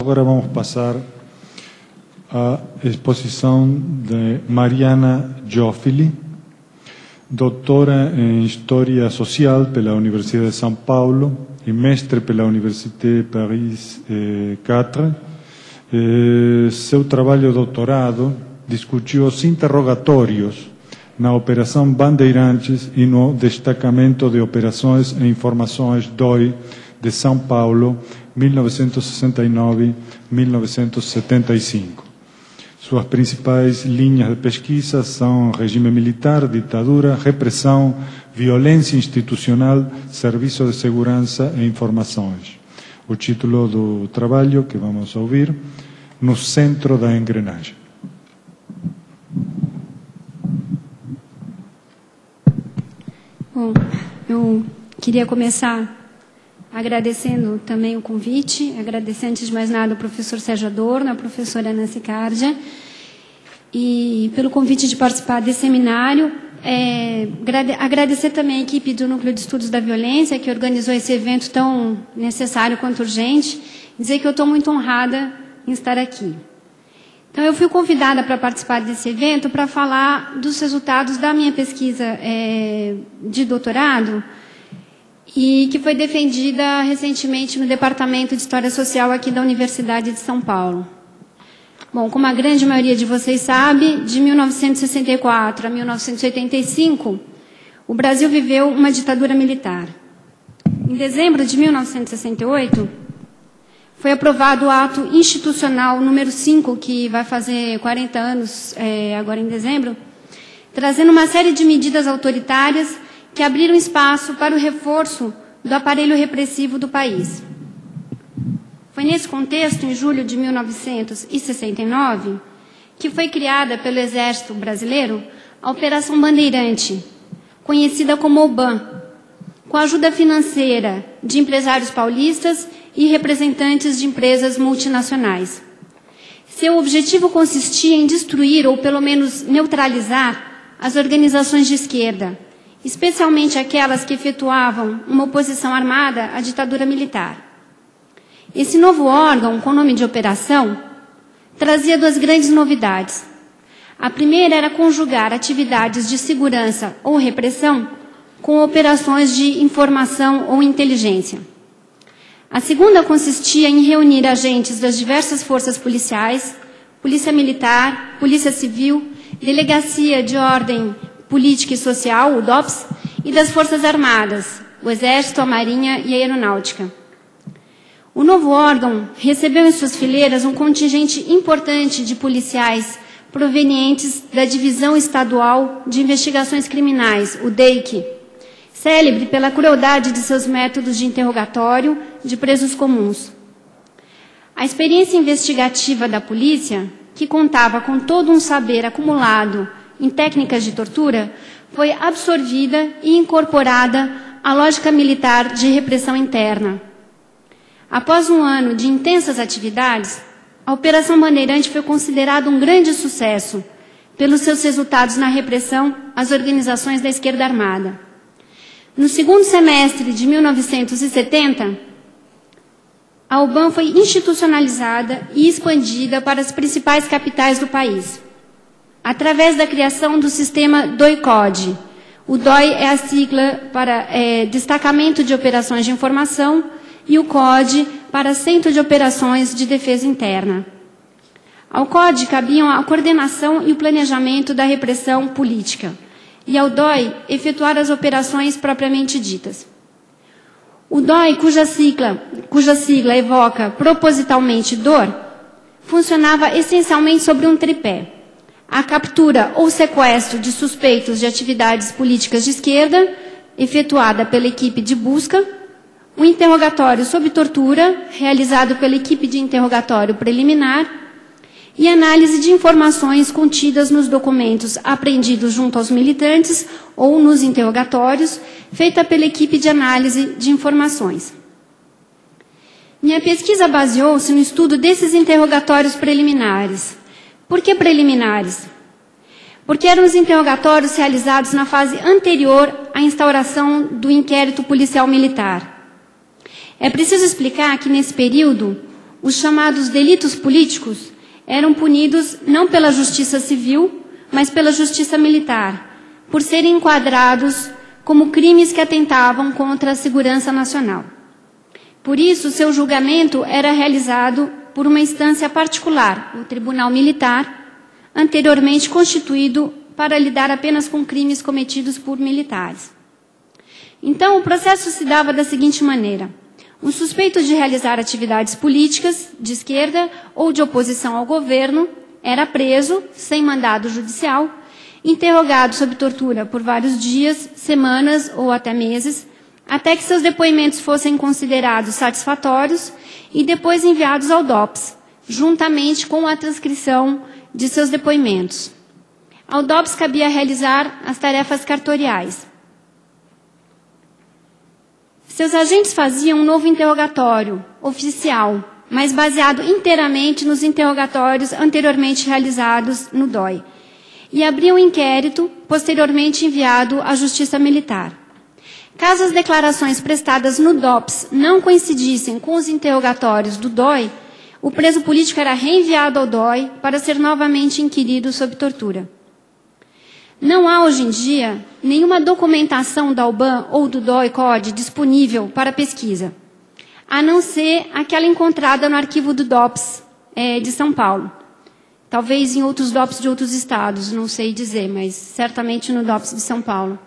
Agora vamos passar à exposição de Mariana Giofili, doutora em História Social pela Universidade de São Paulo e mestre pela Université Paris 4. Seu trabalho de doutorado discutiu os interrogatórios na Operação Bandeirantes e no Destacamento de Operações e Informações DOI de São Paulo, 1969-1975. Suas principais linhas de pesquisa são regime militar, ditadura, repressão, violência institucional, serviço de segurança e informações. O título do trabalho que vamos ouvir, No Centro da Engrenagem. Bom, eu queria começar agradecendo também o convite, agradecer antes de mais nada ao professor Sérgio Adorno, a professora Nancy Cardia, e pelo convite de participar desse seminário. Agradecer também a equipe do Núcleo de Estudos da Violência, que organizou esse evento tão necessário quanto urgente, e dizer que eu estou muito honrada em estar aqui. Então, eu fui convidada para participar desse evento para falar dos resultados da minha pesquisa de doutorado, e que foi defendida recentemente no Departamento de História Social aqui da Universidade de São Paulo. Bom, como a grande maioria de vocês sabe, de 1964 a 1985, o Brasil viveu uma ditadura militar. Em dezembro de 1968, foi aprovado o ato institucional número 5, que vai fazer 40 anos agora em dezembro, trazendo uma série de medidas autoritárias que abriram espaço para o reforço do aparelho repressivo do país. Foi nesse contexto, em julho de 1969, que foi criada pelo Exército Brasileiro a Operação Bandeirante, conhecida como OBAN, com a ajuda financeira de empresários paulistas e representantes de empresas multinacionais. Seu objetivo consistia em destruir, ou pelo menos neutralizar, as organizações de esquerda, especialmente aquelas que efetuavam uma oposição armada à ditadura militar. Esse novo órgão, com o nome de operação, trazia duas grandes novidades. A primeira era conjugar atividades de segurança ou repressão com operações de informação ou inteligência. A segunda consistia em reunir agentes das diversas forças policiais, Polícia Militar, Polícia Civil, Delegacia de Ordem Política e Social, o DOPS, e das Forças Armadas, o Exército, a Marinha e a Aeronáutica. O novo órgão recebeu em suas fileiras um contingente importante de policiais provenientes da Divisão Estadual de Investigações Criminais, o DEIC, célebre pela crueldade de seus métodos de interrogatório de presos comuns. A experiência investigativa da polícia, que contava com todo um saber acumulado em técnicas de tortura, foi absorvida e incorporada à lógica militar de repressão interna. Após um ano de intensas atividades, a Operação Bandeirante foi considerada um grande sucesso pelos seus resultados na repressão às organizações da esquerda armada. No segundo semestre de 1970, a OBAN foi institucionalizada e expandida para as principais capitais do país, através da criação do sistema DOI-CODE. O DOI é a sigla para Destacamento de Operações de Informação e o CODE para Centro de Operações de Defesa Interna. Ao CODE cabiam a coordenação e o planejamento da repressão política, e ao DOI efetuar as operações propriamente ditas. O DOI, cuja sigla evoca propositalmente dor, funcionava essencialmente sobre um tripé: a captura ou sequestro de suspeitos de atividades políticas de esquerda, efetuada pela equipe de busca, o interrogatório sob tortura, realizado pela equipe de interrogatório preliminar, e análise de informações contidas nos documentos apreendidos junto aos militantes ou nos interrogatórios, feita pela equipe de análise de informações. Minha pesquisa baseou-se no estudo desses interrogatórios preliminares. Por que preliminares? Porque eram os interrogatórios realizados na fase anterior à instauração do inquérito policial militar. É preciso explicar que, nesse período, os chamados delitos políticos eram punidos não pela justiça civil, mas pela justiça militar, por serem enquadrados como crimes que atentavam contra a segurança nacional. Por isso, seu julgamento era realizado por uma instância particular, o Tribunal Militar, anteriormente constituído para lidar apenas com crimes cometidos por militares. Então, o processo se dava da seguinte maneira: um suspeito de realizar atividades políticas de esquerda ou de oposição ao governo era preso, sem mandado judicial, interrogado sob tortura por vários dias, semanas ou até meses, até que seus depoimentos fossem considerados satisfatórios e depois enviados ao DOPS, juntamente com a transcrição de seus depoimentos. Ao DOPS cabia realizar as tarefas cartoriais. Seus agentes faziam um novo interrogatório oficial, mas baseado inteiramente nos interrogatórios anteriormente realizados no DOI, e abriam um inquérito, posteriormente enviado à Justiça Militar. Caso as declarações prestadas no DOPS não coincidissem com os interrogatórios do DOI, o preso político era reenviado ao DOI para ser novamente inquirido sob tortura. Não há, hoje em dia, nenhuma documentação da UBAN ou do DOI-CODE disponível para pesquisa, a não ser aquela encontrada no arquivo do DOPS de São Paulo. Talvez em outros DOPS de outros estados, não sei dizer, mas certamente no DOPS de São Paulo.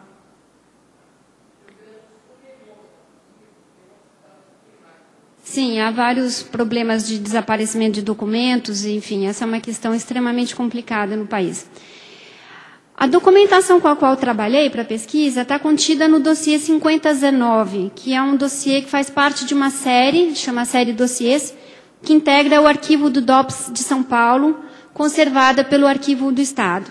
Sim, há vários problemas de desaparecimento de documentos, enfim, essa é uma questão extremamente complicada no país. A documentação com a qual trabalhei para a pesquisa está contida no dossiê 5019, que é um dossiê que faz parte de uma série, chama série Dossiês, que integra o arquivo do DOPS de São Paulo, conservada pelo Arquivo do Estado.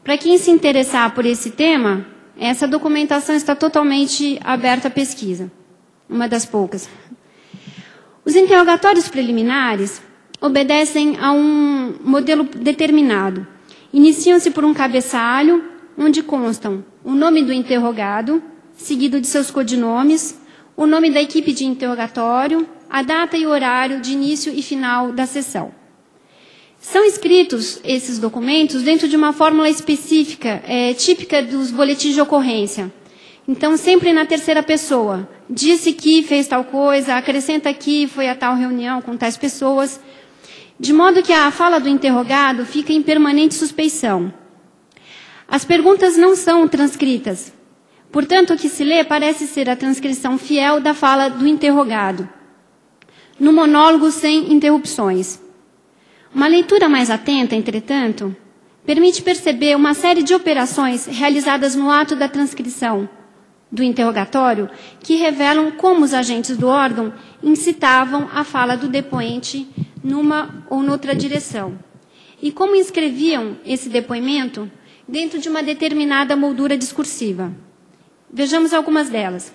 Para quem se interessar por esse tema, essa documentação está totalmente aberta à pesquisa, uma das poucas. Os interrogatórios preliminares obedecem a um modelo determinado. Iniciam-se por um cabeçalho, onde constam o nome do interrogado, seguido de seus codinomes, o nome da equipe de interrogatório, a data e o horário de início e final da sessão. São escritos esses documentos dentro de uma fórmula específica, típica dos boletins de ocorrência. Então, sempre na terceira pessoa. Disse que fez tal coisa, acrescenta que foi a tal reunião com tais pessoas, de modo que a fala do interrogado fica em permanente suspeição. As perguntas não são transcritas. Portanto, o que se lê parece ser a transcrição fiel da fala do interrogado, no monólogo sem interrupções. Uma leitura mais atenta, entretanto, permite perceber uma série de operações realizadas no ato da transcrição do interrogatório que revelam como os agentes do órgão incitavam a fala do depoente numa ou noutra direção, e como inscreviam esse depoimento dentro de uma determinada moldura discursiva. Vejamos algumas delas.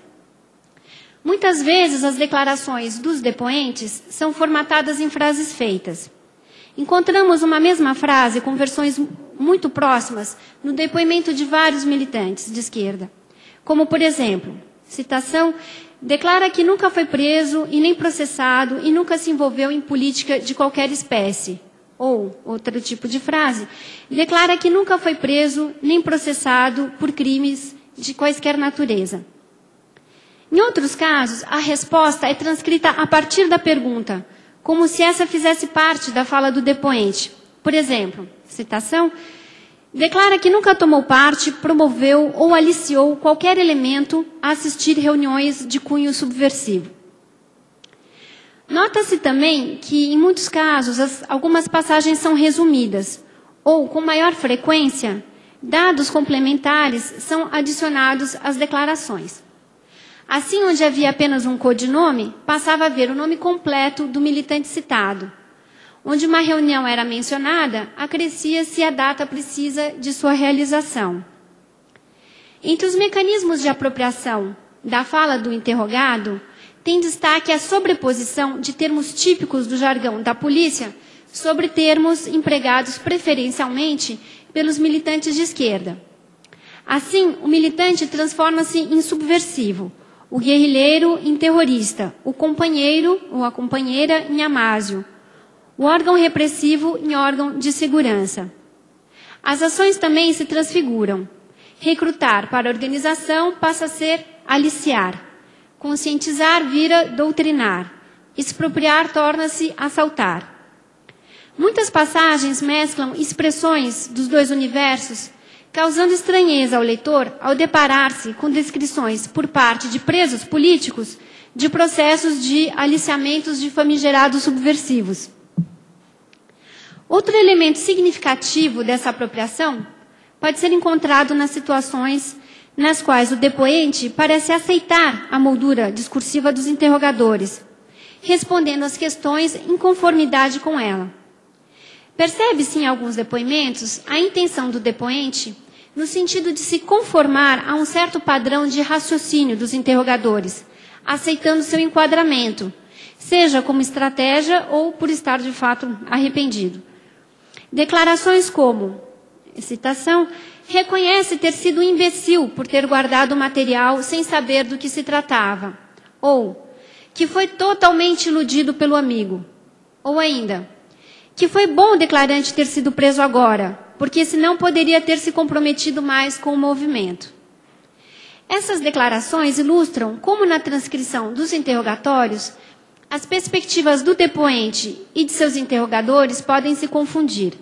Muitas vezes as declarações dos depoentes são formatadas em frases feitas. Encontramos uma mesma frase com versões muito próximas no depoimento de vários militantes de esquerda, como, por exemplo, citação: declara que nunca foi preso e nem processado e nunca se envolveu em política de qualquer espécie. Ou, outro tipo de frase, declara que nunca foi preso nem processado por crimes de quaisquer natureza. Em outros casos, a resposta é transcrita a partir da pergunta, como se essa fizesse parte da fala do depoente. Por exemplo, citação: declara que nunca tomou parte, promoveu ou aliciou qualquer elemento a assistir reuniões de cunho subversivo. Nota-se também que, em muitos casos, algumas passagens são resumidas, ou, com maior frequência, dados complementares são adicionados às declarações. Assim, onde havia apenas um codinome, passava a haver o nome completo do militante citado. Onde uma reunião era mencionada, acrescia-se a data precisa de sua realização. Entre os mecanismos de apropriação da fala do interrogado, tem destaque a sobreposição de termos típicos do jargão da polícia sobre termos empregados preferencialmente pelos militantes de esquerda. Assim, o militante transforma-se em subversivo, o guerrilheiro em terrorista, o companheiro ou a companheira em amásio, o órgão repressivo em órgão de segurança. As ações também se transfiguram. Recrutar para a organização passa a ser aliciar. Conscientizar vira doutrinar. Expropriar torna-se assaltar. Muitas passagens mesclam expressões dos dois universos, causando estranheza ao leitor ao deparar-se com descrições por parte de presos políticos de processos de aliciamentos de famigerados subversivos. Outro elemento significativo dessa apropriação pode ser encontrado nas situações nas quais o depoente parece aceitar a moldura discursiva dos interrogadores, respondendo às questões em conformidade com ela. Percebe-se em alguns depoimentos a intenção do depoente no sentido de se conformar a um certo padrão de raciocínio dos interrogadores, aceitando seu enquadramento, seja como estratégia ou por estar de fato arrependido. Declarações como, citação, reconhece ter sido um imbecil por ter guardado o material sem saber do que se tratava, ou que foi totalmente iludido pelo amigo, ou ainda, que foi bom o declarante ter sido preso agora, porque senão poderia ter se comprometido mais com o movimento. Essas declarações ilustram como na transcrição dos interrogatórios, as perspectivas do depoente e de seus interrogadores podem se confundir.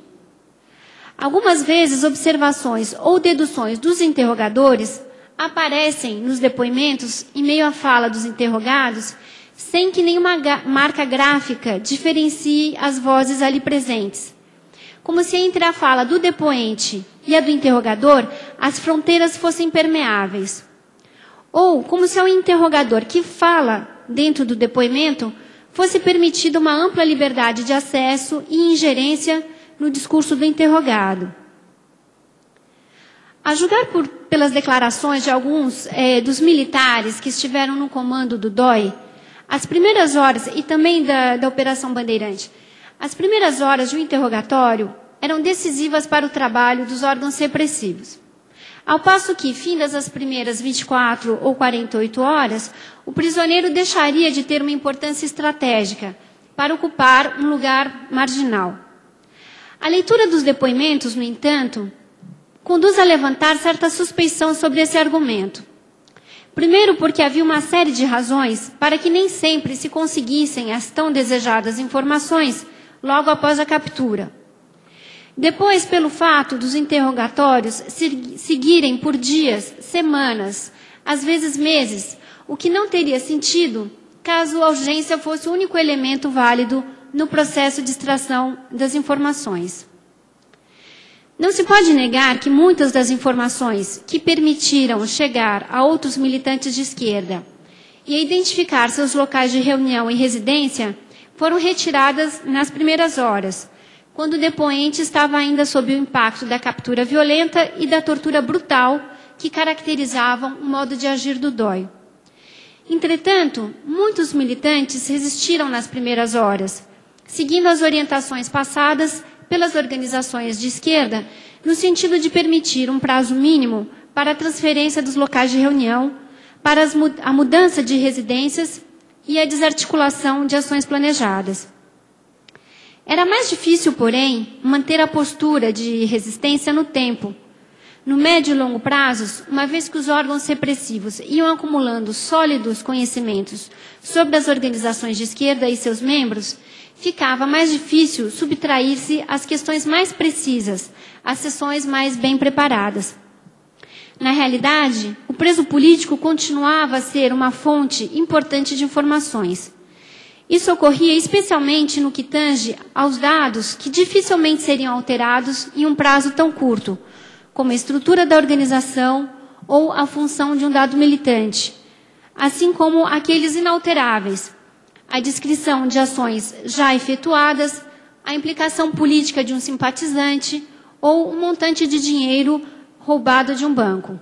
Algumas vezes, observações ou deduções dos interrogadores aparecem nos depoimentos em meio à fala dos interrogados, sem que nenhuma marca gráfica diferencie as vozes ali presentes. Como se entre a fala do depoente e a do interrogador, as fronteiras fossem permeáveis. Ou como se ao interrogador que fala dentro do depoimento fosse permitida uma ampla liberdade de acesso e ingerência no discurso do interrogado. A julgar pelas declarações de alguns dos militares que estiveram no comando do DOI, as primeiras horas, e também da Operação Bandeirante, as primeiras horas de um interrogatório eram decisivas para o trabalho dos órgãos repressivos. Ao passo que, findas as primeiras 24 ou 48 horas, o prisioneiro deixaria de ter uma importância estratégica para ocupar um lugar marginal. A leitura dos depoimentos, no entanto, conduz a levantar certa suspeição sobre esse argumento. Primeiro, porque havia uma série de razões para que nem sempre se conseguissem as tão desejadas informações logo após a captura. Depois, pelo fato dos interrogatórios seguirem por dias, semanas, às vezes meses, o que não teria sentido caso a urgência fosse o único elemento válido no processo de extração das informações. Não se pode negar que muitas das informações que permitiram chegar a outros militantes de esquerda e a identificar seus locais de reunião e residência foram retiradas nas primeiras horas, quando o depoente estava ainda sob o impacto da captura violenta e da tortura brutal que caracterizavam o modo de agir do DOI. Entretanto, muitos militantes resistiram nas primeiras horas, seguindo as orientações passadas pelas organizações de esquerda, no sentido de permitir um prazo mínimo para a transferência dos locais de reunião, para a mudança de residências e a desarticulação de ações planejadas. Era mais difícil, porém, manter a postura de resistência no tempo. No médio e longo prazos, uma vez que os órgãos repressivos iam acumulando sólidos conhecimentos sobre as organizações de esquerda e seus membros, ficava mais difícil subtrair-se às questões mais precisas, às sessões mais bem preparadas. Na realidade, o preso político continuava a ser uma fonte importante de informações. Isso ocorria especialmente no que tange aos dados que dificilmente seriam alterados em um prazo tão curto, como a estrutura da organização ou a função de um dado militante, assim como aqueles inalteráveis, a descrição de ações já efetuadas, a implicação política de um simpatizante ou um montante de dinheiro roubado de um banco.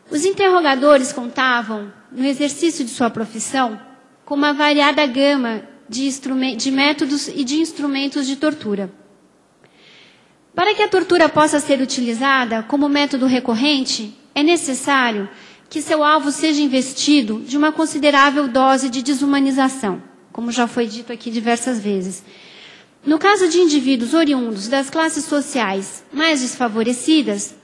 Os interrogadores contavam, no exercício de sua profissão, com uma variada gama de métodos e de instrumentos de tortura. Para que a tortura possa ser utilizada como método recorrente, é necessário que seu alvo seja investido de uma considerável dose de desumanização, como já foi dito aqui diversas vezes. No caso de indivíduos oriundos das classes sociais mais desfavorecidas,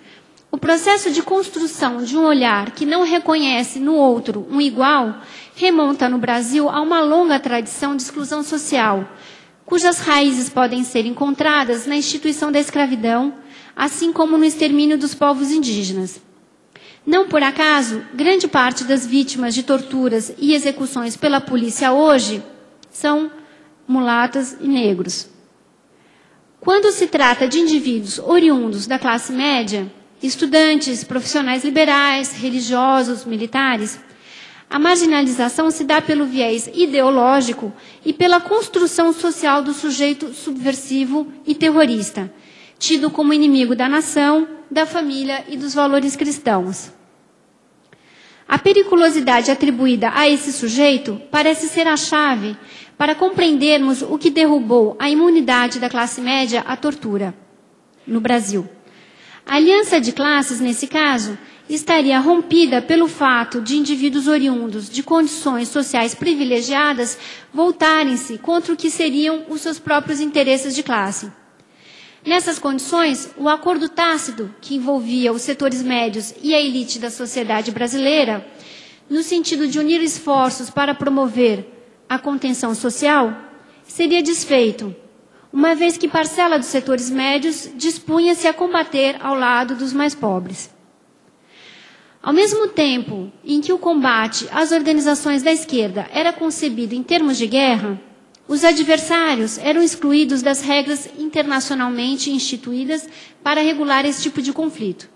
o processo de construção de um olhar que não reconhece no outro um igual remonta no Brasil a uma longa tradição de exclusão social, cujas raízes podem ser encontradas na instituição da escravidão, assim como no extermínio dos povos indígenas. Não por acaso, grande parte das vítimas de torturas e execuções pela polícia hoje são mulatas e negros. Quando se trata de indivíduos oriundos da classe média, estudantes, profissionais liberais, religiosos, militares, a marginalização se dá pelo viés ideológico e pela construção social do sujeito subversivo e terrorista, tido como inimigo da nação, da família e dos valores cristãos. A periculosidade atribuída a esse sujeito parece ser a chave para compreendermos o que derrubou a imunidade da classe média à tortura no Brasil. A aliança de classes, nesse caso, estaria rompida pelo fato de indivíduos oriundos de condições sociais privilegiadas voltarem-se contra o que seriam os seus próprios interesses de classe. Nessas condições, o acordo tácito, que envolvia os setores médios e a elite da sociedade brasileira, no sentido de unir esforços para promover a contenção social, seria desfeito, uma vez que parcela dos setores médios dispunha-se a combater ao lado dos mais pobres. Ao mesmo tempo em que o combate às organizações da esquerda era concebido em termos de guerra, os adversários eram excluídos das regras internacionalmente instituídas para regular esse tipo de conflito.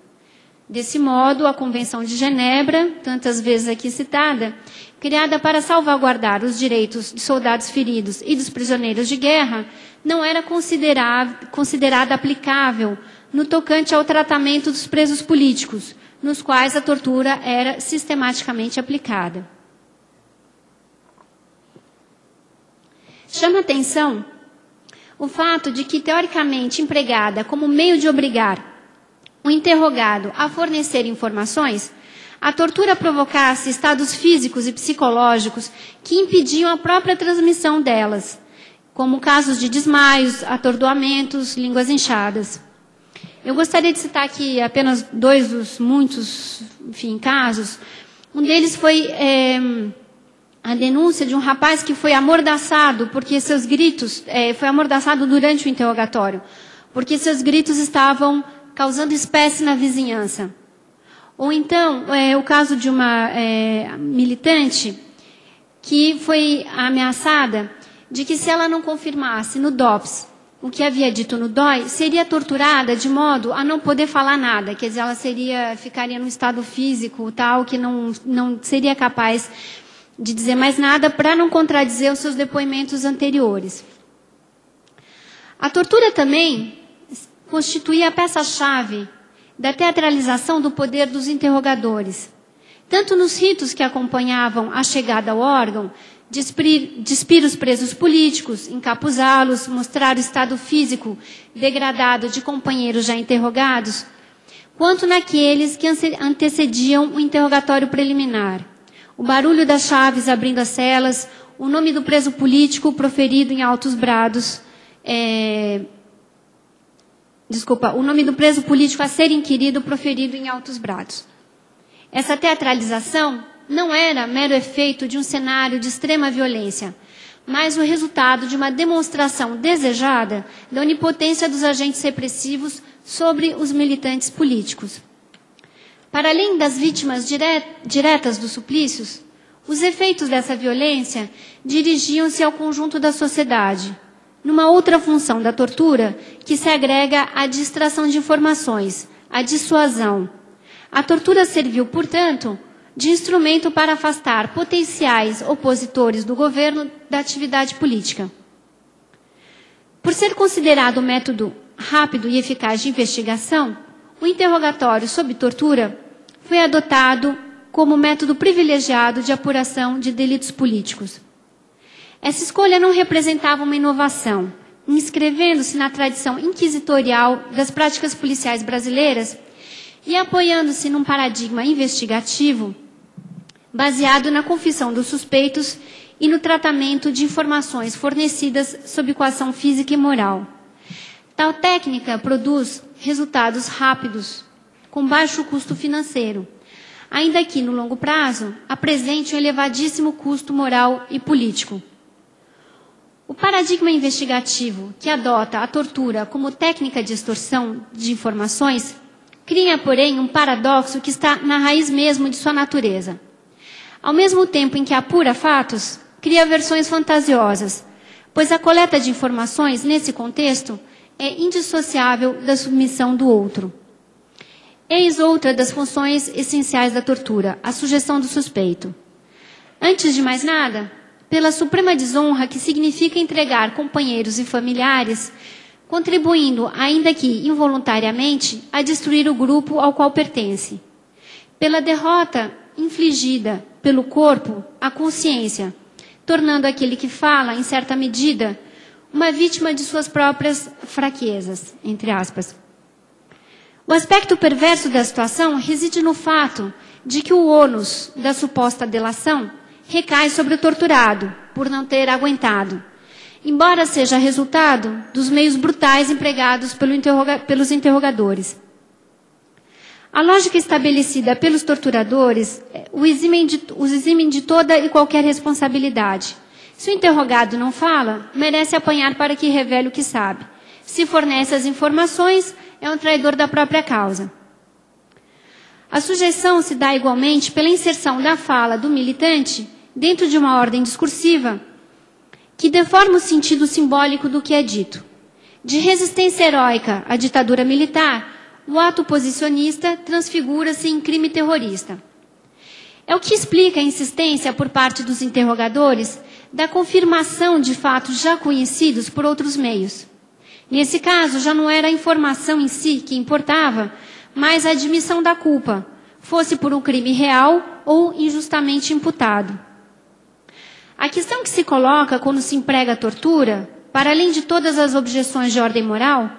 Desse modo, a Convenção de Genebra, tantas vezes aqui citada, criada para salvaguardar os direitos de soldados feridos e dos prisioneiros de guerra, não era considerada aplicável no tocante ao tratamento dos presos políticos, nos quais a tortura era sistematicamente aplicada. Chama atenção o fato de que, teoricamente empregada como meio de obrigar o interrogado a fornecer informações, a tortura provocasse estados físicos e psicológicos que impediam a própria transmissão delas, como casos de desmaios, atordoamentos, línguas inchadas. Eu gostaria de citar aqui apenas dois dos muitos, casos. Um deles foi a denúncia de um rapaz que foi amordaçado porque seus gritos, foi amordaçado durante o interrogatório, porque seus gritos estavam causando espécie na vizinhança. Ou então, o caso de uma militante que foi ameaçada de que se ela não confirmasse no DOPS o que havia dito no DOI, seria torturada de modo a não poder falar nada, quer dizer, ela ficaria num estado físico tal que não seria capaz de dizer mais nada para não contradizer os seus depoimentos anteriores. A tortura também constituía a peça-chave da teatralização do poder dos interrogadores, tanto nos ritos que acompanhavam a chegada ao órgão, despir os presos políticos, encapuzá-los, mostrar o estado físico degradado de companheiros já interrogados, quanto naqueles que antecediam o interrogatório preliminar. O barulho das chaves abrindo as celas, o nome do preso político proferido em altos brados, o nome do preso político a ser inquirido proferido em altos brados. Essa teatralização não era mero efeito de um cenário de extrema violência, mas o resultado de uma demonstração desejada da onipotência dos agentes repressivos sobre os militantes políticos. Para além das vítimas diretas dos suplícios, os efeitos dessa violência dirigiam-se ao conjunto da sociedade, numa outra função da tortura que se agrega à distração de informações, à dissuasão. A tortura serviu, portanto, de instrumento para afastar potenciais opositores do governo da atividade política. Por ser considerado um método rápido e eficaz de investigação, o interrogatório sob tortura foi adotado como método privilegiado de apuração de delitos políticos. Essa escolha não representava uma inovação, inscrevendo-se na tradição inquisitorial das práticas policiais brasileiras, e apoiando-se num paradigma investigativo baseado na confissão dos suspeitos e no tratamento de informações fornecidas sob coação física e moral. Tal técnica produz resultados rápidos, com baixo custo financeiro, ainda que, no longo prazo, apresente um elevadíssimo custo moral e político. O paradigma investigativo, que adota a tortura como técnica de extorsão de informações, cria, porém, um paradoxo que está na raiz mesmo de sua natureza. Ao mesmo tempo em que apura fatos, cria versões fantasiosas, pois a coleta de informações, nesse contexto, é indissociável da submissão do outro. Eis outra das funções essenciais da tortura, a sujeição do suspeito. Antes de mais nada, pela suprema desonra que significa entregar companheiros e familiares, contribuindo, ainda que involuntariamente, a destruir o grupo ao qual pertence. Pela derrota infligida pelo corpo à consciência, tornando aquele que fala, em certa medida, uma vítima de suas próprias fraquezas, entre aspas. O aspecto perverso da situação reside no fato de que o ônus da suposta delação recai sobre o torturado, por não ter aguentado, embora seja resultado dos meios brutais empregados pelos interrogadores. A lógica estabelecida pelos torturadores os eximem de toda e qualquer responsabilidade. Se o interrogado não fala, merece apanhar para que revele o que sabe. Se fornece as informações, é um traidor da própria causa. A sujeição se dá igualmente pela inserção da fala do militante dentro de uma ordem discursiva que deforma o sentido simbólico do que é dito. De resistência heróica à ditadura militar, o ato posicionista transfigura-se em crime terrorista. É o que explica a insistência por parte dos interrogadores da confirmação de fatos já conhecidos por outros meios. Nesse caso, já não era a informação em si que importava, mas a admissão da culpa, fosse por um crime real ou injustamente imputado. A questão que se coloca quando se emprega a tortura, para além de todas as objeções de ordem moral,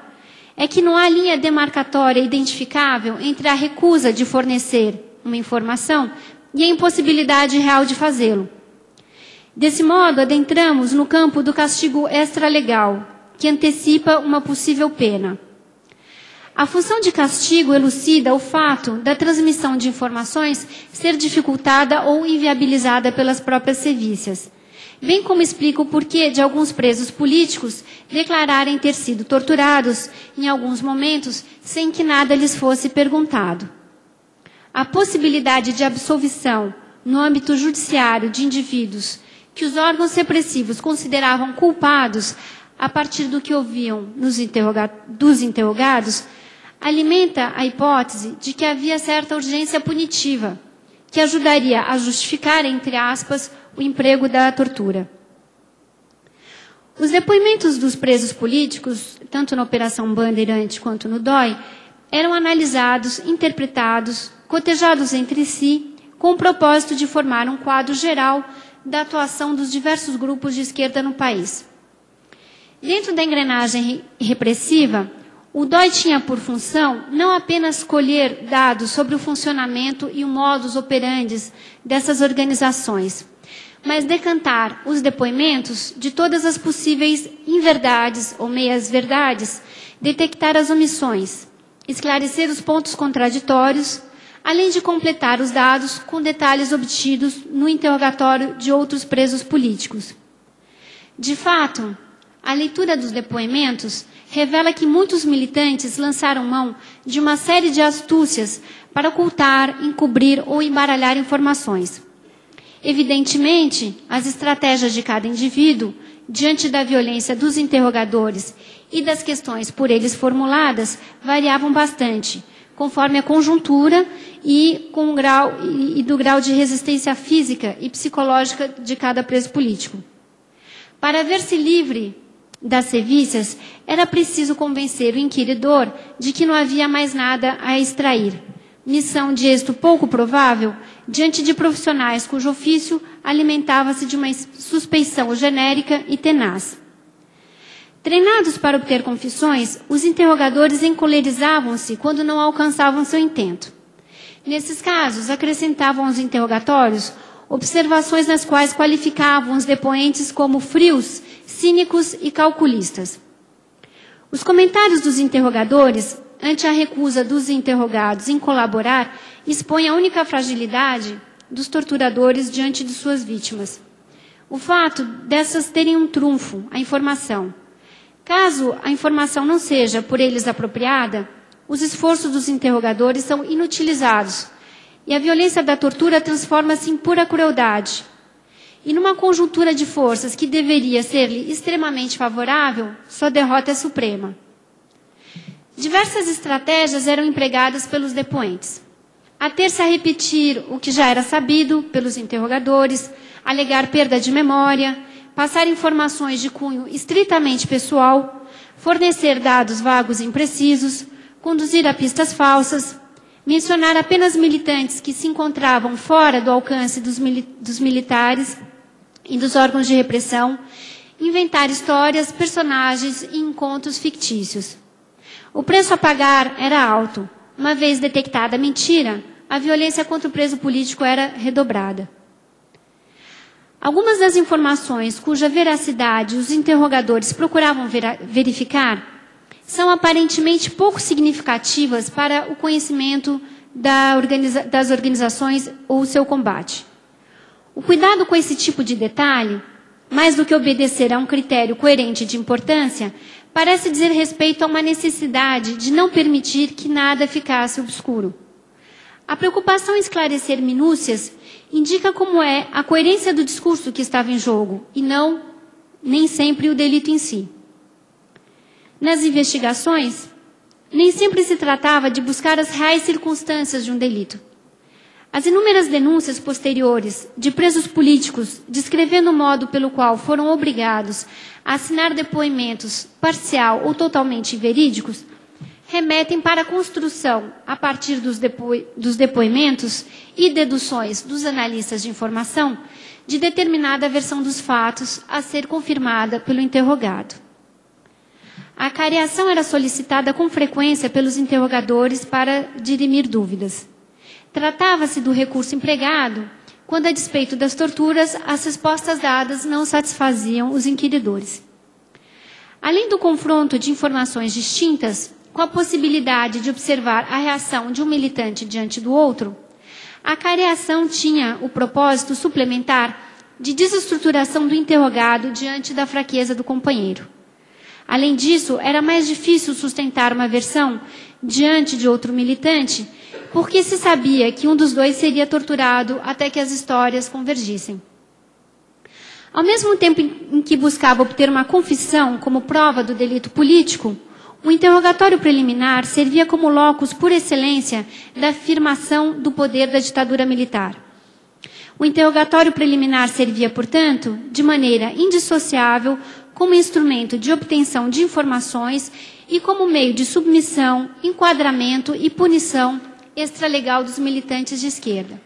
é que não há linha demarcatória identificável entre a recusa de fornecer uma informação e a impossibilidade real de fazê-lo. Desse modo, adentramos no campo do castigo extralegal, que antecipa uma possível pena. A função de castigo elucida o fato da transmissão de informações ser dificultada ou inviabilizada pelas próprias sevícias, bem como explica o porquê de alguns presos políticos declararem ter sido torturados, em alguns momentos, sem que nada lhes fosse perguntado. A possibilidade de absolvição, no âmbito judiciário, de indivíduos que os órgãos repressivos consideravam culpados a partir do que ouviam dos interrogados, alimenta a hipótese de que havia certa urgência punitiva, que ajudaria a justificar, entre aspas, o emprego da tortura. Os depoimentos dos presos políticos, tanto na Operação Bandeirante quanto no DOI, eram analisados, interpretados, cotejados entre si, com o propósito de formar um quadro geral da atuação dos diversos grupos de esquerda no país. Dentro da engrenagem repressiva, o DOI tinha por função não apenas colher dados sobre o funcionamento e o modus operandi dessas organizações, mas decantar os depoimentos de todas as possíveis inverdades ou meias-verdades, detectar as omissões, esclarecer os pontos contraditórios, além de completar os dados com detalhes obtidos no interrogatório de outros presos políticos. De fato, a leitura dos depoimentos revela que muitos militantes lançaram mão de uma série de astúcias para ocultar, encobrir ou embaralhar informações. Evidentemente, as estratégias de cada indivíduo, diante da violência dos interrogadores e das questões por eles formuladas, variavam bastante, conforme a conjuntura e do grau de resistência física e psicológica de cada preso político. Para ver-se livre das sevícias, era preciso convencer o inquiridor de que não havia mais nada a extrair. Missão de êxito pouco provável, diante de profissionais cujo ofício alimentava-se de uma suspeição genérica e tenaz. Treinados para obter confissões, os interrogadores encolerizavam-se quando não alcançavam seu intento. Nesses casos, acrescentavam aos interrogatórios observações nas quais qualificavam os depoentes como frios, cínicos e calculistas. Os comentários dos interrogadores, ante a recusa dos interrogados em colaborar, expõem a única fragilidade dos torturadores diante de suas vítimas. O fato dessas terem um trunfo, a informação. Caso a informação não seja por eles apropriada, os esforços dos interrogadores são inutilizados e a violência da tortura transforma-se em pura crueldade. E numa conjuntura de forças que deveria ser-lhe extremamente favorável, sua derrota é suprema. Diversas estratégias eram empregadas pelos depoentes. Ater-se a repetir o que já era sabido pelos interrogadores, alegar perda de memória, passar informações de cunho estritamente pessoal, fornecer dados vagos e imprecisos, conduzir a pistas falsas, mencionar apenas militantes que se encontravam fora do alcance dos militares e dos órgãos de repressão, inventar histórias, personagens e encontros fictícios. O preço a pagar era alto. Uma vez detectada a mentira, a violência contra o preso político era redobrada. Algumas das informações cuja veracidade os interrogadores procuravam verificar são aparentemente pouco significativas para o conhecimento das organizações ou seu combate. O cuidado com esse tipo de detalhe, mais do que obedecer a um critério coerente de importância, parece dizer respeito a uma necessidade de não permitir que nada ficasse obscuro. A preocupação em esclarecer minúcias indica como é a coerência do discurso que estava em jogo, e não, nem sempre, o delito em si. Nas investigações, nem sempre se tratava de buscar as reais circunstâncias de um delito. As inúmeras denúncias posteriores de presos políticos descrevendo o modo pelo qual foram obrigados a assinar depoimentos parcial ou totalmente verídicos remetem para a construção, a partir dos depoimentos e deduções dos analistas de informação, de determinada versão dos fatos a ser confirmada pelo interrogado. A acariação era solicitada com frequência pelos interrogadores para dirimir dúvidas. Tratava-se do recurso empregado quando, a despeito das torturas, as respostas dadas não satisfaziam os inquiridores. Além do confronto de informações distintas, com a possibilidade de observar a reação de um militante diante do outro, a acariação tinha o propósito suplementar de desestruturação do interrogado diante da fraqueza do companheiro. Além disso, era mais difícil sustentar uma versão diante de outro militante, porque se sabia que um dos dois seria torturado até que as histórias convergissem. Ao mesmo tempo em que buscava obter uma confissão como prova do delito político, o interrogatório preliminar servia como locus por excelência da afirmação do poder da ditadura militar. O interrogatório preliminar servia, portanto, de maneira indissociável como instrumento de obtenção de informações e como meio de submissão, enquadramento e punição extralegal dos militantes de esquerda.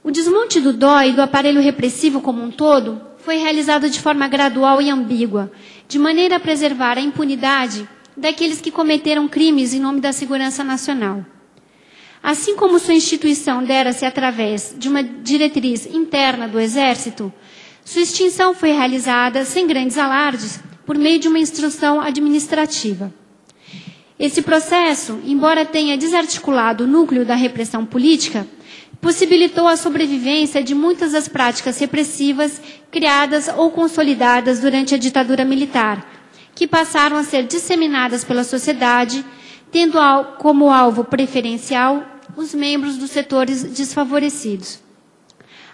O desmonte do DOI e do aparelho repressivo como um todo foi realizado de forma gradual e ambígua, de maneira a preservar a impunidade daqueles que cometeram crimes em nome da segurança nacional. Assim como sua instituição dera-se através de uma diretriz interna do Exército, sua extinção foi realizada sem grandes alardes por meio de uma instrução administrativa. Esse processo, embora tenha desarticulado o núcleo da repressão política, possibilitou a sobrevivência de muitas das práticas repressivas criadas ou consolidadas durante a ditadura militar, que passaram a ser disseminadas pela sociedade, tendo como alvo preferencial os membros dos setores desfavorecidos.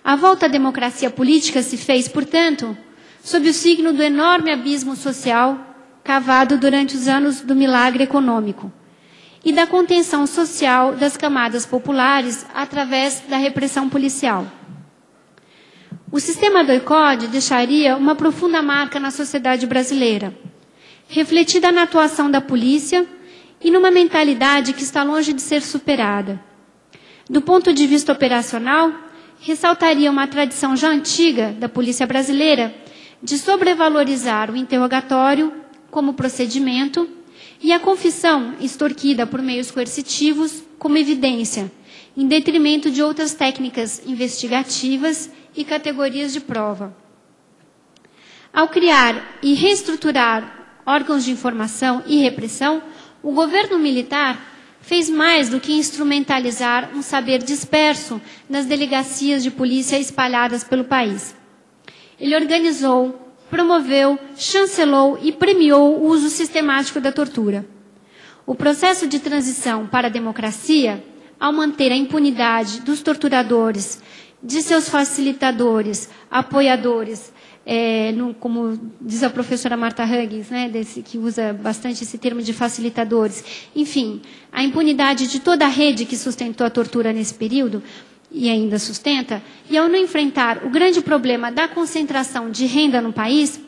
A volta à democracia política se fez, portanto, sob o signo do enorme abismo social cavado durante os anos do milagre econômico e da contenção social das camadas populares através da repressão policial. O sistema do ICOD deixaria uma profunda marca na sociedade brasileira, refletida na atuação da polícia e numa mentalidade que está longe de ser superada. Do ponto de vista operacional, ressaltaria uma tradição já antiga da polícia brasileira de sobrevalorizar o interrogatório como procedimento e a confissão extorquida por meios coercitivos como evidência, em detrimento de outras técnicas investigativas e categorias de prova. Ao criar e reestruturar órgãos de informação e repressão, o governo militar fez mais do que instrumentalizar um saber disperso nas delegacias de polícia espalhadas pelo país. Ele organizou, promoveu, chancelou e premiou o uso sistemático da tortura. O processo de transição para a democracia, ao manter a impunidade dos torturadores, de seus facilitadores, apoiadores, como diz a professora Marta Huggins, né, que usa bastante esse termo de facilitadores, enfim, a impunidade de toda a rede que sustentou a tortura nesse período, e ainda sustenta, e ao não enfrentar o grande problema da concentração de renda no país,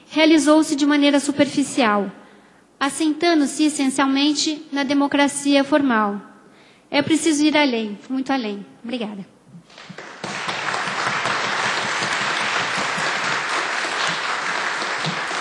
realizou-se de maneira superficial, assentando-se essencialmente na democracia formal. É preciso ir além, muito além. Obrigada.